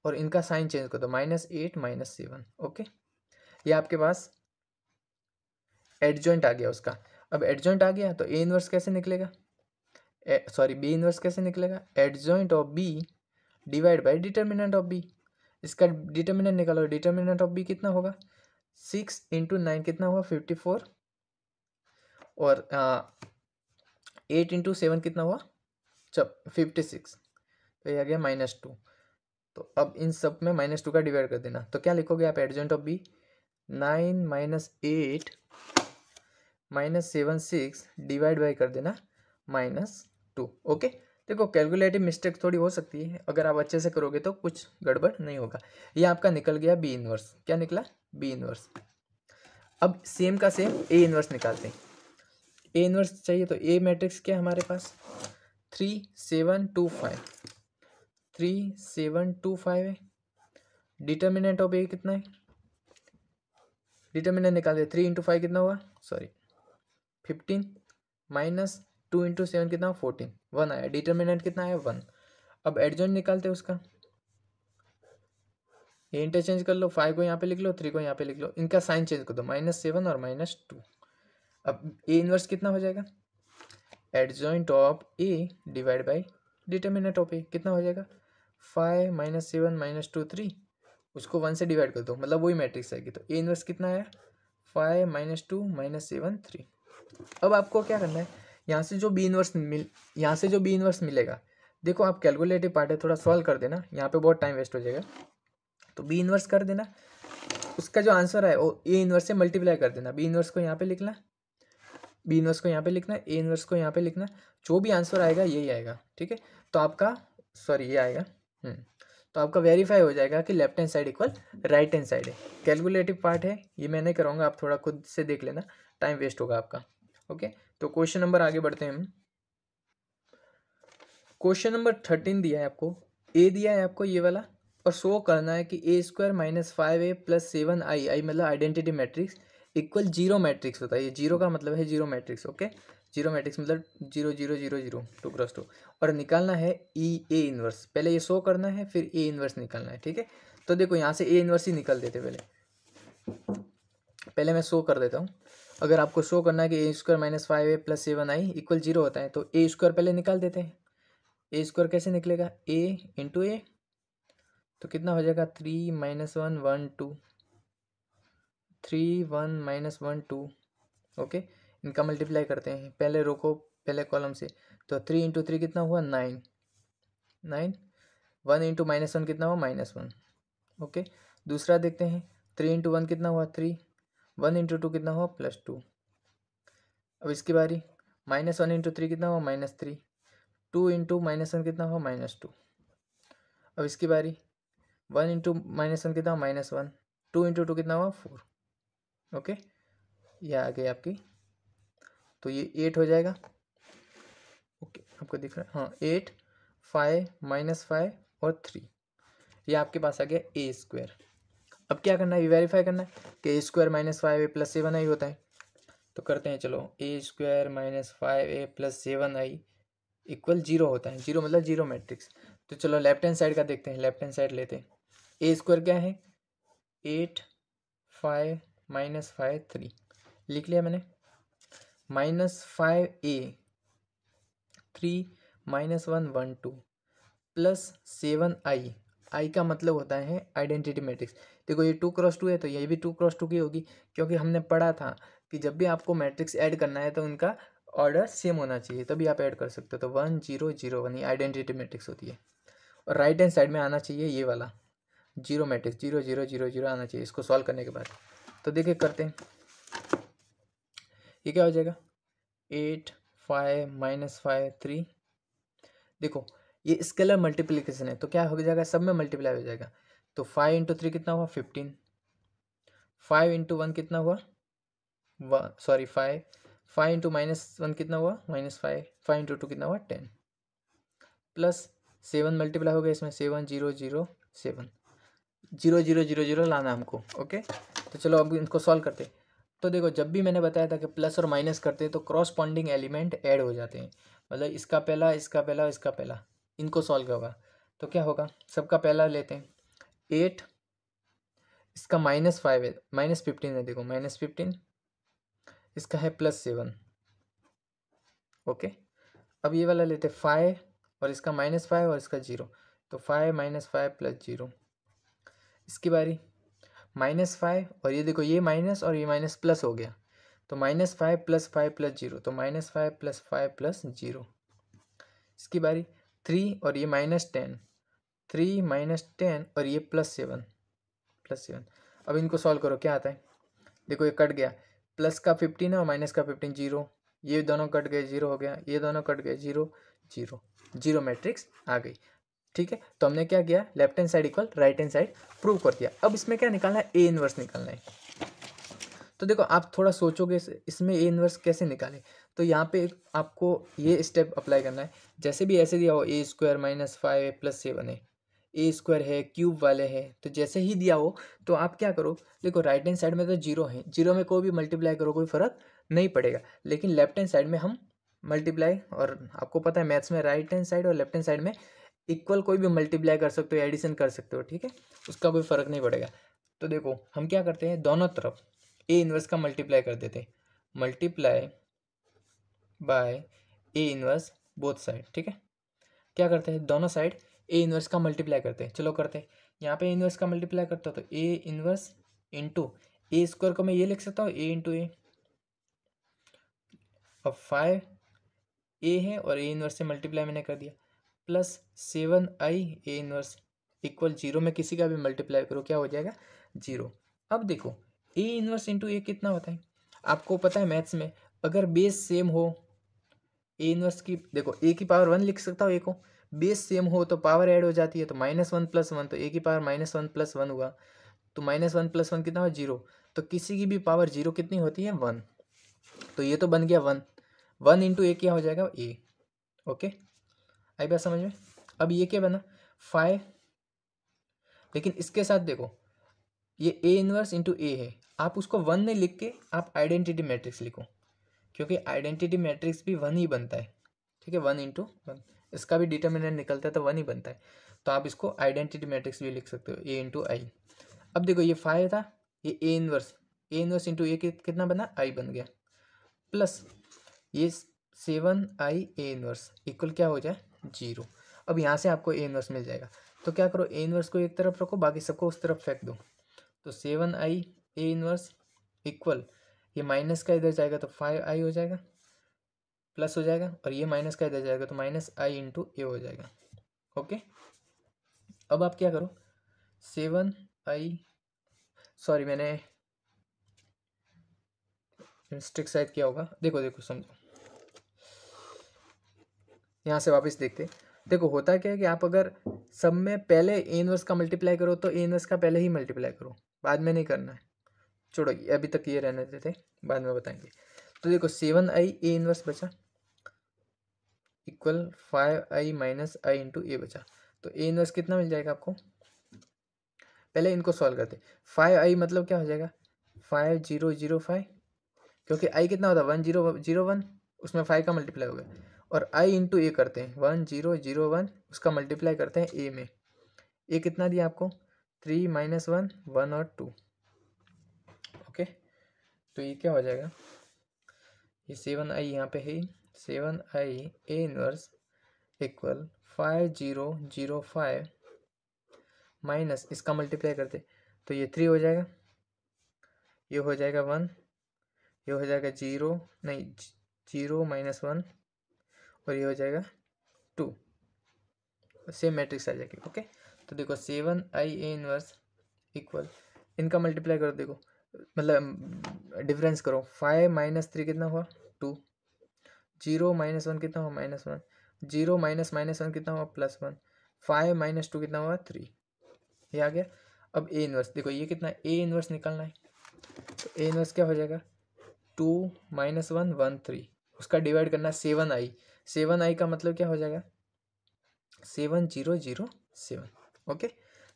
A: और इनका साइन चेंज कर दो, -8 -7। ओके, ये आपके पास एडजॉइंट आ गया उसका। अब एडजॉइंट आ गया तो ए इनवर्स कैसे निकलेगा, सॉरी बी इनवर्स कैसे निकलेगा, adjoint of b divide by determinant of b. इसका डिटर्मिनेंट निकालो। डिटर्मिनेंट ऑफ बी कितना होगा 6 इंटू 9 कितना हुआ 54, और 8 इंटू 7 कितना हुआ 56, तो ये आ गया -2। तो अब इन सब में -2 का डिवाइड कर देना। तो क्या लिखोगे आप, adjoint of b 9 -8 -76 divide by कर देना -2। ओके, देखो कैलकुलेटिव मिस्टेक थोड़ी हो सकती है, अगर आप अच्छे से करोगे तो कुछ गड़बड़ नहीं होगा। ये आपका निकल गया बी इनवर्स। क्या निकला, बी इनवर्स। अब सेम का सेम ए इनवर्स निकालते हैं। ए इनवर्स चाहिए तो ए मैट्रिक्स क्या है हमारे पास 3 7 2 5। 3 7 2 5 है। डिटर्मिनेंट ऑफ ए कितना है, डिटर्मिनेंट निकालते 3 इंटू 5 कितना हुआ, सॉरी 15 माइनस 2 इंटू 7 कितना हुआ 14, 1 आया। डिटर्मिनेंट कितना आया 1। अब एडजॉइंट निकालते उसका, ये इंटरचेंज कर लो, 5 को यहाँ पे लिख लो, 3 को यहाँ पे लिख लो, इनका साइन चेंज कर दो, -7 और -2। अब ए इनवर्स कितना हो जाएगा, adjoint of a divide by determinant of a कितना हो जाएगा 5 -7 -2 3, उसको 1 से डिवाइड कर दो, मतलब वही मैट्रिक्स आएगी। तो ए इनवर्स कितना आया 5 -2 -7 3। अब आपको क्या करना है, यहाँ से जो बी इनवर्स मिलेगा, देखो आप कैलकुलेटिव पार्ट है, थोड़ा सॉल्व कर देना, यहाँ पे बहुत टाइम वेस्ट हो जाएगा। तो बी इनवर्स कर देना, उसका जो आंसर है वो ए इनवर्स से मल्टीप्लाई कर देना। बी इनवर्स को यहाँ पे लिखना, बी इनवर्स को यहाँ पे लिखना, ए इनवर्स को यहाँ पे लिखना, जो भी आंसर आएगा यही आएगा। ठीक है, तो आपका सॉरी ये आएगा तो आपका वेरीफाई हो जाएगा कि left hand side equal right hand side है। कैलकुलेटिव पार्ट है, ये मैं नहीं कराऊंगा, आप थोड़ा खुद से देख लेना, टाइम वेस्ट होगा आपका। ओके, तो क्वेश्चन नंबर आगे बढ़ते हैं हम। क्वेश्चन नंबर 13 दिया है आपको, ए दिया है आपको ये वाला, और शो करना है कि A² -5A + 7I, आई मतलब identity matrix equal zero matrix होता है। ये जीरो का मतलब है zero matrix. Okay, zero matrix मतलब 0 0 0 0 2 क्रॉस 2। और निकालना है ए इन्वर्स, पहले ये शो करना है फिर ए इन्वर्स निकालना है, ठीक है। तो देखो यहाँ से ए इन्वर्स ही निकाल देते पहले मैं शो कर देता हूँ। अगर आपको शो करना है कि a square minus 5a plus 7i equal 0 होता है, तो ए स्क्वायर पहले निकाल देते हैं। ए स्क्वायर कैसे निकलेगा, ए इंटू ए, तो कितना हो जाएगा 3 माइनस 1 1 2, 3 1 माइनस 1 2। ओके, इनका मल्टीप्लाई करते हैं, पहले रो को पहले कॉलम से। तो 3 इंटू 3 कितना हुआ 9, 9। 1 इंटू माइनस 1 कितना हुआ -1। ओके, दूसरा देखते हैं, 3 इंटू 1 कितना हुआ 3, 1 इंटू 2 कितना हुआ +2। अब इसकी बारी, -1 इंटू 3 कितना हुआ -3, 2 इंटू -1 कितना हुआ -2। अब इसकी बारी, 1 इंटू -1 कितना हुआ -1, 2 इंटू 2 कितना हुआ 4। ओके, यह आ गई आपकी, तो ये 8 हो जाएगा। ओके, आपको दिख रहा है, हाँ 8, 5 -5 और 3, ये आपके पास आ गया ए स्क्वायर। अब क्या करना है, वेरीफाई करना है कि a square minus 5a plus 7i होता है। तो करते हैं, चलो a square minus 5a plus 7i equal 0 होता है, 0 मतलब 0 मैट्रिक्स। तो चलो लेफ्ट हैंड साइड का देखते हैं, लेफ्ट हैंड साइड लेते हैं। ए स्क्वायर क्या है 8 5 -5 3, लिख लिया मैंने। -5a 3 -1 1 2 प्लस 7i, आई का मतलब होता है आइडेंटिटी मैट्रिक्स। देखो ये 2 क्रॉस 2 है, तो ये भी 2 क्रॉस 2 की होगी, क्योंकि हमने पढ़ा था कि जब भी आपको मैट्रिक्स ऐड करना है तो उनका ऑर्डर सेम होना चाहिए, तभी आप ऐड कर सकते हो। तो 1 0 0 1 ये आइडेंटिटी मैट्रिक्स होती है। और राइट हैंड साइड में आना चाहिए ये वाला जीरो मैट्रिक्स, 0 0 0 0 आना चाहिए इसको सॉल्व करने के बाद। तो देखिए करते हैं, ये क्या हो जाएगा 8 5 -5 3। देखो ये स्केलर मल्टीप्लिकेशन है, तो क्या हो जाएगा, सब में मल्टीप्लाई हो जाएगा। तो 5 इंटू 3 कितना हुआ 15, 5 इंटू 1 कितना हुआ 5, 5 इंटू -1 कितना हुआ -5, 5 इंटू 2 कितना हुआ 10, प्लस 7 मल्टीप्लाई हो गया इसमें, 7 0 0 7, 0 0 0 0 लाना हमको। ओके, तो चलो अब इनको सॉल्व करते हैं। तो देखो जब भी मैंने बताया था कि प्लस और माइनस करते हैं तो क्रॉसपॉन्डिंग एलिमेंट ऐड हो जाते हैं, मतलब इसका पहला इसका पहला इसका पहला, इनको सॉल्व होगा। तो क्या होगा, सबका पहला लेते हैं 8, इसका -5 है, -15 है, देखो -15, इसका है +7। ओके, अब ये वाला लेते हैं 5 और इसका -5 और इसका 0, तो 5 -5 + 0। इसकी बारी, -5 और ये देखो ये माइनस और ये माइनस प्लस हो गया, तो -5 + 5 + 0, तो -5 + 5 + 0। इसकी बारी 3 और ये -10, 3 -10 और ये +7। अब इनको सॉल्व करो, क्या आता है, देखो ये कट गया, प्लस का 15 है और माइनस का 15 0, ये दोनों कट गए 0 हो गया, ये दोनों कट गए 0 0, 0 मैट्रिक्स आ गई। ठीक है, तो हमने क्या किया, left hand side equal right hand side prove कर दिया। अब इसमें क्या निकालना है, ए इनवर्स निकालना है। तो देखो आप थोड़ा सोचोगे इसमें ए इनवर्स कैसे निकालें, तो यहाँ पे आपको ये स्टेप अप्लाई करना है। जैसे भी ऐसे दिया हो ए स्क्वायर -5 + 7 है, ए स्क्वायर है, क्यूब वाले है, तो जैसे ही दिया हो तो आप क्या करो, देखो राइट हैंड साइड में तो 0 है, 0 में कोई भी मल्टीप्लाई करो कोई फ़र्क नहीं पड़ेगा, लेकिन लेफ्ट हैंड साइड में हम मल्टीप्लाई, और आपको पता है मैथ्स में राइट हैंड साइड और लेफ्ट हैंड साइड में इक्वल कोई भी मल्टीप्लाई कर सकते हो, एडिशन कर सकते हो, ठीक है, उसका कोई फ़र्क नहीं पड़ेगा। तो देखो हम क्या करते हैं, दोनों तरफ ए इनवर्स का मल्टीप्लाई कर देते हैं, multiply by A inverse both side. ठीक है, क्या करते हैं, दोनों साइड ए इनवर्स का मल्टीप्लाई करते हैं। चलो करते हैं, यहाँ पे ए इनवर्स का मल्टीप्लाई करता हूँ, तो A inverse into A square को मैं ये लिख सकता हूँ ए इंटू ए। अब 5 ए है और ए इनवर्स से मल्टीप्लाई मैंने कर दिया, plus 7i A inverse equal 0 में किसी का भी मल्टीप्लाई करो क्या हो जाएगा 0। अब देखो ए इनवर्स इंटू ए कितना होता है, आपको पता है मैथ्स में अगर बेस सेम हो, ए इनवर्स की देखो ए की पावर 1 लिख सकता हूँ, ए को बेस सेम हो तो पावर ऐड हो जाती है, तो -1 + 1, तो ए की पावर -1 + 1 हुआ, तो -1 + 1 कितना हुआ 0, तो किसी की भी पावर 0 कितनी होती है 1, तो ये तो बन गया 1, 1 इंटू ए क्या हो जाएगा ए। ओके, आई बात समझ में। अब ये क्या बना 5, लेकिन इसके साथ देखो ये ए इनवर्स इंटू ए है, आप उसको 1 नहीं लिख के आप आइडेंटिटी मैट्रिक्स लिखो, क्योंकि आइडेंटिटी मैट्रिक्स भी 1 ही बनता है, ठीक है, 1 इंटू 1, इसका भी डिटर्मिनेंट निकलता है तो 1 ही बनता है। तो आप इसको आइडेंटिटी मैट्रिक्स भी लिख सकते हो, ए इंटू आई। अब देखो ये 5 था, ये ए इनवर्स इंटू ए कितना बना, आई बन गया, प्लस ये 7i ए इनवर्स इक्वल क्या हो जाए, 0। अब यहाँ से आपको ए इनवर्स मिल जाएगा, तो क्या करो, ए इनवर्स को एक तरफ रखो, बाकी सबको उस तरफ फेंक दो। तो 7i ए इनवर्स इक्वल, ये माइनस का इधर जाएगा तो 5i हो जाएगा, प्लस हो जाएगा, और ये माइनस का इधर जाएगा तो माइनस आई इंटू ए हो जाएगा। ओके, अब आप क्या करो, 7i, सॉरी मैंने मिस्टेक शायद किया होगा, देखो समझो, यहाँ से वापस देखते। देखो होता क्या है कि आप अगर सब में पहले ए इनवर्स का मल्टीप्लाई करो तो ए इनवर्स का पहले ही मल्टीप्लाई करो, बाद में नहीं करना है। छोड़ो, अभी तक ये रहने देते, बाद में बताएंगे। तो देखो 7i ए इनवर्स बचा इक्वल 5i माइनस आई इंटू ए बचा। तो ए इनवर्स कितना मिल जाएगा आपको, पहले इनको सॉल्व करते। 5i मतलब क्या हो जाएगा, 5005, क्योंकि i कितना होता है 1001, उसमें 5 का मल्टीप्लाई हो गया, और i इंटू ए करते हैं 1001, उसका मल्टीप्लाई करते हैं ए में। ए कितना दिया आपको, 3 माइनस 1, 1 और 2। ओके, तो ये क्या हो जाएगा, ये 7i यहाँ पे है, 7i A inverse equal 5005 minus इसका मल्टीप्लाई करते तो ये 3 हो जाएगा, ये हो जाएगा 1, ये हो जाएगा 0, नहीं 0 माइनस 1, और ये हो जाएगा 2, सेम मैट्रिक्स आ जाएगी। ओके, तो देखो 7i ए इनवर्स इक्वल, इनका मल्टीप्लाई करो, देखो मतलब डिफरेंस करो, 5 माइनस 3 कितना हुआ 2, 0 माइनस 1 कितना हुआ -1, 0 माइनस -1 कितना हुआ +1, 5 माइनस 2 कितना हुआ 3, ये आ गया। अब ए इनवर्स देखो, ये कितना ए इनवर्स निकालना है, तो ए इनवर्स क्या हो जाएगा, 2 माइनस 1, 1 3, उसका डिवाइड करना 7i, 7i का मतलब क्या हो जाएगा 7007। ओके,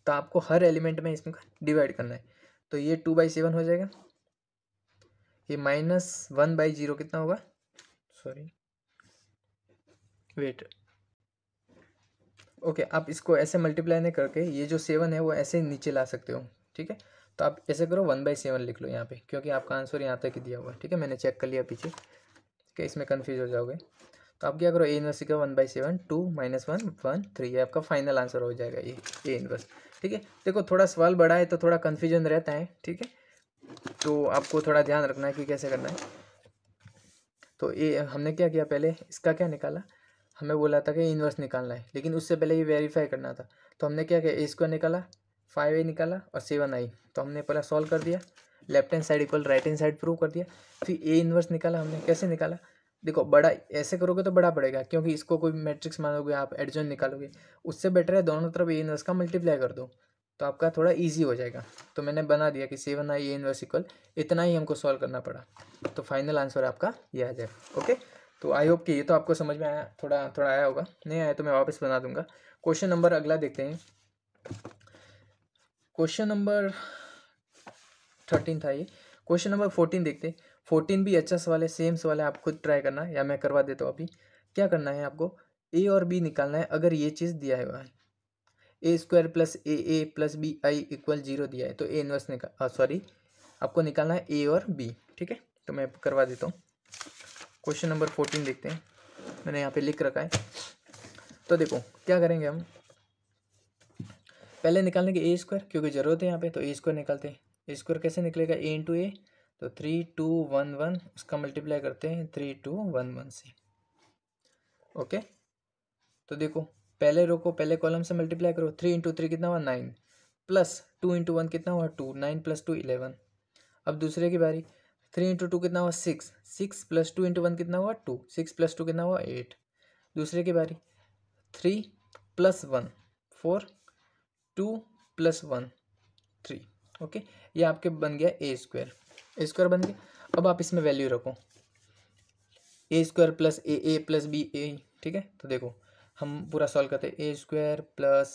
A: तो आपको हर एलिमेंट में इसमें डिवाइड करना है, तो ये 2/7 हो जाएगा, ये -1/0 कितना होगा, सॉरी वेट, ओके, आप इसको ऐसे मल्टीप्लाई नहीं करके ये जो 7 है वो ऐसे नीचे ला सकते हो, ठीक है। तो आप ऐसे करो 1/7 लिख लो यहाँ पे, क्योंकि आपका आंसर यहाँ तक ही दिया हुआ है, ठीक है, मैंने चेक कर लिया पीछे, ठीक है, इसमें कन्फ्यूज हो जाओगे। तो आप क्या करो, ए इनवर्स का 1/7, 2 माइनस 1, 1 3, ये आपका फाइनल आंसर हो जाएगा, ये ए इनवर्स, ठीक है। देखो थोड़ा सवाल बड़ा है तो थोड़ा कन्फ्यूजन रहता है, ठीक है, तो आपको थोड़ा ध्यान रखना है कि कैसे करना है। तो ये हमने क्या किया, पहले इसका क्या निकाला, हमें बोला था कि इन्वर्स निकालना है, लेकिन उससे पहले ये वेरीफाई करना था। तो हमने क्या किया, ए स्क्वायर निकाला, 5a निकाला और 7i, तो हमने पहले सॉल्व कर दिया, left hand side equal right hand side prove कर दिया। फिर ए इन्वर्स निकाला हमने, कैसे निकाला, देखो बड़ा ऐसे करोगे तो बड़ा पड़ेगा, क्योंकि इसको कोई मैट्रिक्स मानोगे आप, एडजॉइंट निकालोगे, उससे बेटर है दोनों तरफ ए इन्वर्स का मल्टीप्लाई कर दो, तो आपका थोड़ा ईजी हो जाएगा। तो मैंने बना दिया कि 7i ए इन्वर्स इक्वल, इतना ही हमको सॉल्व करना पड़ा, तो फाइनल आंसर आपका ये आ जाएगा। ओके, तो आई होप कि ये तो आपको समझ में आया, थोड़ा थोड़ा आया होगा, नहीं आया तो मैं वापस बना दूंगा। क्वेश्चन नंबर अगला देखते हैं, क्वेश्चन नंबर 13 था ये, क्वेश्चन नंबर 14 देखते हैं। 14 भी अच्छा सवाल है, सेम सवाल है, आप खुद ट्राई करना या मैं करवा देता हूँ। अभी क्या करना है आपको, ए और बी निकालना है, अगर ये चीज़ दिया हुआ है, a square plus a plus b I equal 0 दिया है, तो ए इनवर्स निकाल, सॉरी आपको निकालना है ए और बी, ठीक है, तो मैं करवा देता हूँ। क्वेश्चन नंबर 14 देखते हैं, मैंने यहाँ पे लिख रखा है। तो देखो क्या करेंगे हम, पहले निकालने के ए स्क्वायर, क्योंकि ज़रूरत है यहाँ पे, तो ए स्क्वायर निकालते हैं। ए स्क्वायर कैसे निकलेगा, ए इंटू ए, तो 3 2 1 1, उसका मल्टीप्लाई करते हैं 3 2 1 1 से। ओके, तो देखो पहले रो को पहले कॉलम से मल्टीप्लाई करो, 3 इंटू 3 कितना हुआ 9, प्लस 2 इंटू 1 कितना हुआ 2, 9 प्लस 2 11। अब दूसरे की बारी, 3 इंटू 2 कितना हुआ 6, 6 प्लस 2 इंटू 1 कितना हुआ 2, 6 प्लस 2 कितना हुआ 8। दूसरे की बारी, 3 प्लस 1 4, 2 प्लस 1 3। ओके, ये आपके बन गया ए स्क्वायर बन गया। अब आप इसमें वैल्यू रखो, a square plus a plus b a, ठीक है। तो देखो हम पूरा सॉल्व करते हैं, a square plus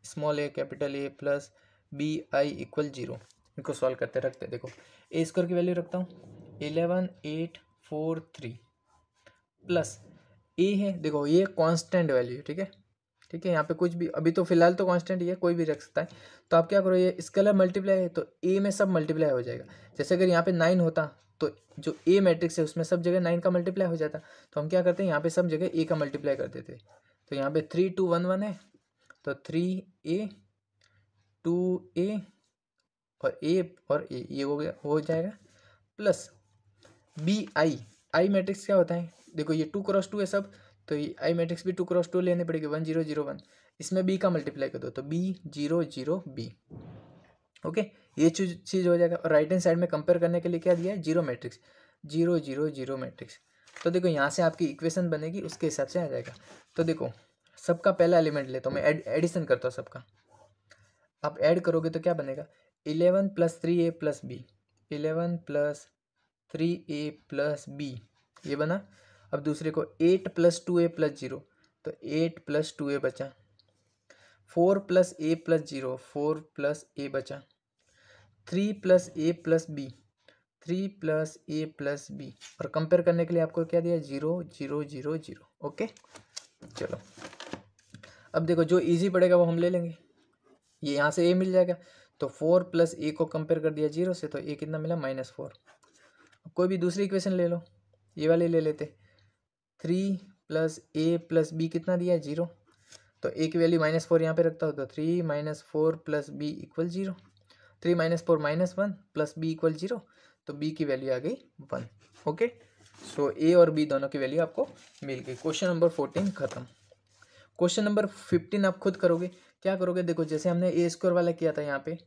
A: small a capital a plus b I equal 0, इनको सॉल्व करते रखते हैं। देखो ए स्क्वायर की वैल्यू रखता हूँ 11 8 4 3 प्लस ए है, देखो ये कांस्टेंट वैल्यू, ठीक है, ठीक है, यहाँ पे कुछ भी अभी तो फिलहाल तो कांस्टेंट ही है, कोई भी रख सकता है। तो आप क्या करो, ये स्केलर मल्टीप्लाई है तो ए में सब मल्टीप्लाई हो जाएगा। जैसे अगर यहाँ पे 9 होता तो जो ए मैट्रिक्स है उसमें सब जगह 9 का मल्टीप्लाई हो जाता। तो हम क्या करते हैं, यहाँ पे सब जगह ए का मल्टीप्लाई कर देते। तो यहाँ पे 3 2 1 1 है, तो 3a 2a और ए ये हो जाएगा प्लस आई मैट्रिक्स क्या होता है, देखो ये 2 × 2 है सब, तो ये आई मैट्रिक्स भी 2 × 2 लेने पड़ेगी, 1 0 0 1। इसमें बी का मल्टीप्लाई कर दो तो b 0 0 b। ओके, ये चीज़ हो जाएगा। और राइट हैंड साइड में कंपेयर करने के लिए क्या दिया है, जीरो मैट्रिक्स, 0 0 0 मैट्रिक्स। तो देखो यहाँ से आपकी इक्वेशन बनेगी, उसके हिसाब से आ जाएगा। तो देखो सबका पहला एलिमेंट लेता हूँ मैं, एडिशन करता हूँ सबका। आप ऐड करोगे तो क्या बनेगा, 11 + 3a + b, 11 + 3a + b, ये बना। अब दूसरे को 8 + 2a + 0, तो 8 + 2a बचा। 4 + a + 0, 4 + a बचा। 3 + a + b, 3 + a + b। और कंपेयर करने के लिए आपको क्या दिया, 0 0 0 0। ओके, चलो अब देखो जो इजी पड़ेगा वो हम ले लेंगे। ये यहाँ से a मिल जाएगा, तो 4 + a को कंपेयर कर दिया 0 से, तो a कितना मिला, -4। अब कोई भी दूसरी इक्वेशन ले लो, ये वाली ले लेते। 3 + a + b कितना दिया है, 0। तो a की वैल्यू -4 यहाँ पे रखता हो, तो 3 - 4 + b = 0। 3 - 4 -1 + b = 0, तो b की वैल्यू आ गई 1। ओके, सो a और b दोनों की वैल्यू आपको मिल गई। क्वेश्चन नंबर 14 खत्म। क्वेश्चन नंबर 15 आप खुद करोगे। क्या करोगे, देखो जैसे हमने a² वाला किया था, यहाँ पे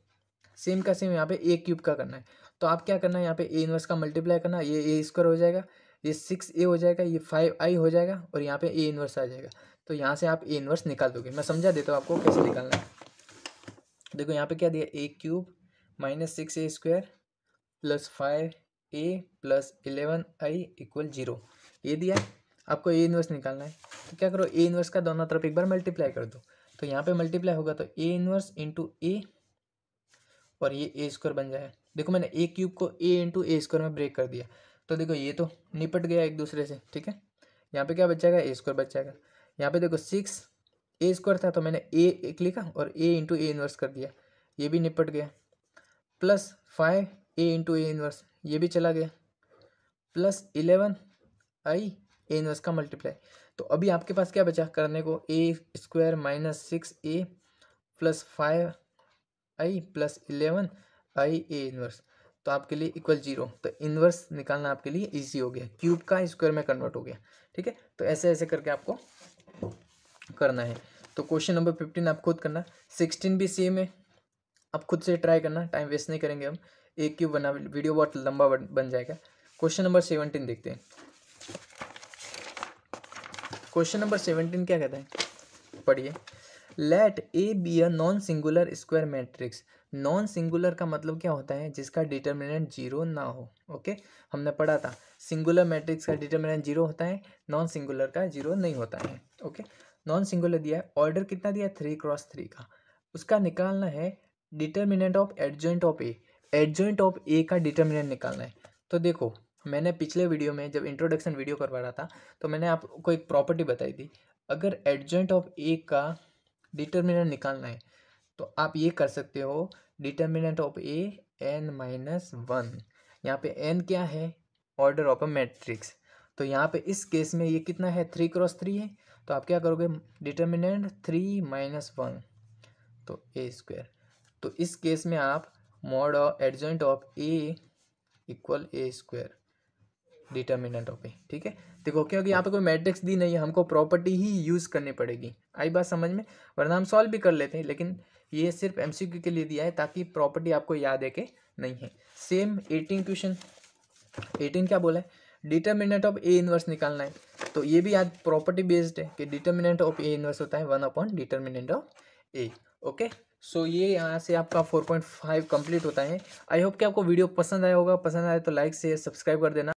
A: सेम का सेम यहाँ पे a³ का करना है। तो आप क्या करना है, यहाँ पे a इनवर्स का मल्टीप्लाई करना, ये a² हो जाएगा, ये 6a हो जाएगा, ये 5i हो जाएगा, और यहाँ पे a इनवर्स आ जाएगा। तो यहाँ से आप a इनवर्स निकाल दोगे। मैं समझा देता हूँ आपको कैसे निकालना है। देखो यहाँ पे क्या दिया, a³ - 6a² + 5a + 11i = 0, ये दिया है। आपको a इनवर्स निकालना है, तो क्या करो, a इनवर्स का दोनों तरफ एक बार मल्टीप्लाई कर दो। तो यहाँ पे मल्टीप्लाई होगा तो a इनवर्स × a, और ये a² बन जाएगा। देखो मैंने a³ को a × a² में ब्रेक कर दिया, तो देखो ये तो निपट गया एक दूसरे से, ठीक है। यहाँ पे क्या बच जाएगा, a² बच जाएगा। यहाँ पे देखो 6 a² था, तो मैंने a एक लिखा और a × a इनवर्स कर दिया, ये भी निपट गया। प्लस 5a × a इनवर्स, ये भी चला गया। प्लस 11i a इनवर्स का मल्टीप्लाई। तो अभी आपके पास क्या बचा करने को, a² - 6a + 5i + 11i a inverse, तो आपके लिए = 0। तो इनवर्स निकालना आपके लिए इजी हो गया, क्यूब का स्क्वायर में कन्वर्ट हो गया, ठीक है। तो ऐसे ऐसे करके आपको करना है। तो क्वेश्चन नंबर 15 आप खुद करना, 16 भी सेम है, आप खुद से ट्राई करना, टाइम वेस्ट नहीं करेंगे हम। a³ बना, वीडियो बहुत लंबा बन जाएगा। क्वेश्चन नंबर 17 देखते हैं। क्वेश्चन नंबर 17 क्या कहता है, पढ़िए। Let a b a non singular square matrix. Non singular का मतलब क्या होता है, जिसका डिटर्मिनेंट 0 ना हो। ओके, हमने पढ़ा था सिंगुलर मैट्रिक्स का डिटर्मिनेंट 0 होता है, नॉन सिंगुलर का 0 नहीं होता है। ओके, नॉन सिंगुलर दिया है, ऑर्डर कितना दिया है, 3 × 3 का। उसका निकालना है determinant of adjoint of a. Adjoint of a का डिटर्मिनेंट निकालना है। तो देखो मैंने पिछले वीडियो में जब इंट्रोडक्शन वीडियो करवा रहा था, तो मैंने आपको एक प्रॉपर्टी बताई थी, अगर एडजॉइंट ऑफ ए का डिटर्मिनेंट निकालना है तो आप ये कर सकते हो, डिटर्मिनेंट ऑफ ए n-1। यहाँ पे n क्या है, ऑर्डर ऑफ अ मैट्रिक्स। तो यहाँ पे इस केस में ये कितना है, 3 × 3 है, तो आप क्या करोगे, डिटर्मिनेंट 3 - 1, तो a²। तो इस केस में आप mod adjoint of a = a², determinant of a, ठीक है। देखो क्योंकि यहाँ पे कोई मैट्रिक्स दी नहीं है, हमको प्रॉपर्टी ही यूज़ करनी पड़ेगी। आई बात समझ में, वरना हम सॉल्व भी कर लेते हैं, लेकिन ये सिर्फ MCQ के लिए दिया है ताकि प्रॉपर्टी आपको याद है कि नहीं है। सेम 18 क्वेश्चन, 18 क्या बोला है, डिटर्मिनेंट ऑफ ए इनवर्स निकालना है। तो ये भी आज प्रॉपर्टी बेस्ड है कि डिटर्मिनेंट ऑफ ए इनवर्स होता है 1 डिटर्मिनेंट ऑफ ए। ओके, सो ये यहाँ से आपका 4.5 कंप्लीट होता है। आई होप कि आपको वीडियो पसंद आया होगा, पसंद आए तो लाइक शेयर सब्सक्राइब कर देना।